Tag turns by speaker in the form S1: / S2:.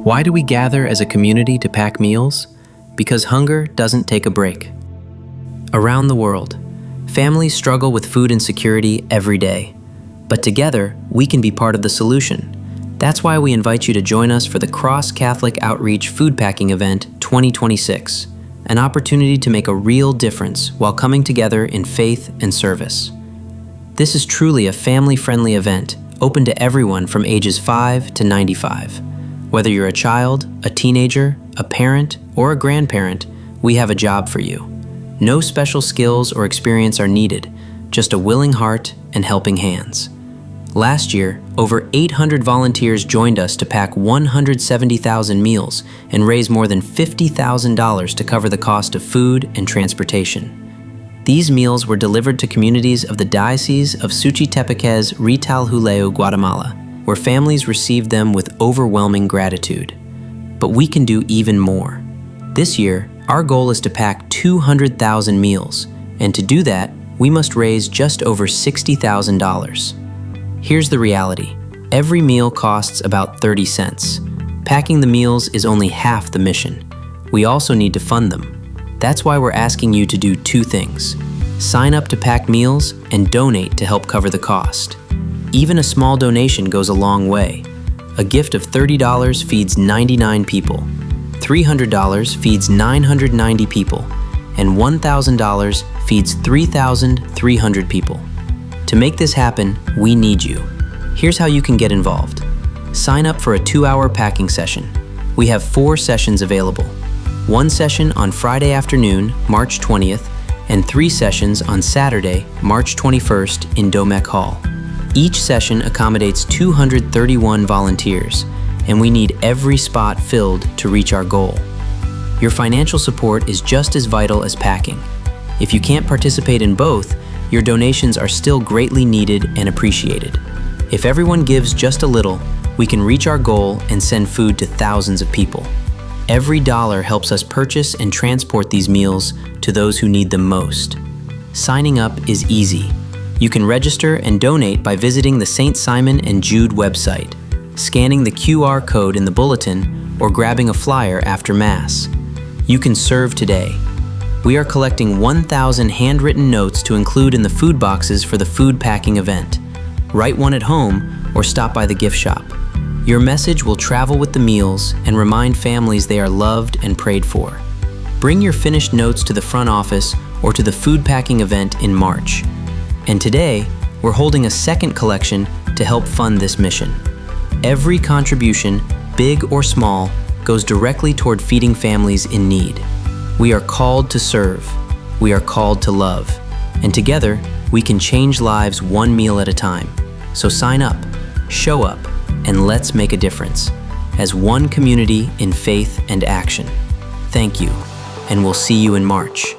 S1: Why do we gather as a community to pack meals? Because hunger doesn't take a break. Around the world, families struggle with food insecurity every day. But together, we can be part of the solution. That's why we invite you to join us for the Cross-Catholic Outreach Food Packing Event 2026, an opportunity to make a real difference while coming together in faith and service. This is truly a family-friendly event, open to everyone from ages 5 to 95. Whether you're a child, a teenager, a parent, or a grandparent, we have a job for you. No special skills or experience are needed, just a willing heart and helping hands. Last year, over 800 volunteers joined us to pack 170,000 meals and raise more than $50,000 to cover the cost of food and transportation. These meals were delivered to communities of the Diocese of Suchitepeques, Rital-Huleu, Guatemala, where families received them with overwhelming gratitude. But we can do even more. This year, our goal is to pack 200,000 meals, and to do that, we must raise just over $60,000. Here's the reality. Every meal costs about 30 cents. Packing the meals is only half the mission. We also need to fund them. That's why we're asking you to do two things. Sign up to pack meals and donate to help cover the cost. Even a small donation goes a long way. A gift of $30 feeds 99 people. $300 feeds 990 people. And $1,000 feeds 3,300 people. To make this happen, we need you. Here's how you can get involved. Sign up for a 2-hour packing session. We have 4 sessions available. 1 session on Friday afternoon, March 20th, and 3 sessions on Saturday, March 21st in Domecq Hall. Each session accommodates 231 volunteers, and we need every spot filled to reach our goal. Your financial support is just as vital as packing. If you can't participate in both, your donations are still greatly needed and appreciated. If everyone gives just a little, we can reach our goal and send food to thousands of people. Every dollar helps us purchase and transport these meals to those who need them most. Signing up is easy. You can register and donate by visiting the St. Simon and Jude website, scanning the QR code in the bulletin, or grabbing a flyer after Mass. You can serve today. We are collecting 1,000 handwritten notes to include in the food boxes for the food packing event. Write one at home or stop by the gift shop. Your message will travel with the meals and remind families they are loved and prayed for. Bring your finished notes to the front office or to the food packing event in March. And today, we're holding a second collection to help fund this mission. Every contribution, big or small, goes directly toward feeding families in need. We are called to serve. We are called to love. And together, we can change lives one meal at a time. So sign up, show up, and let's make a difference as one community in faith and action. Thank you, and we'll see you in March.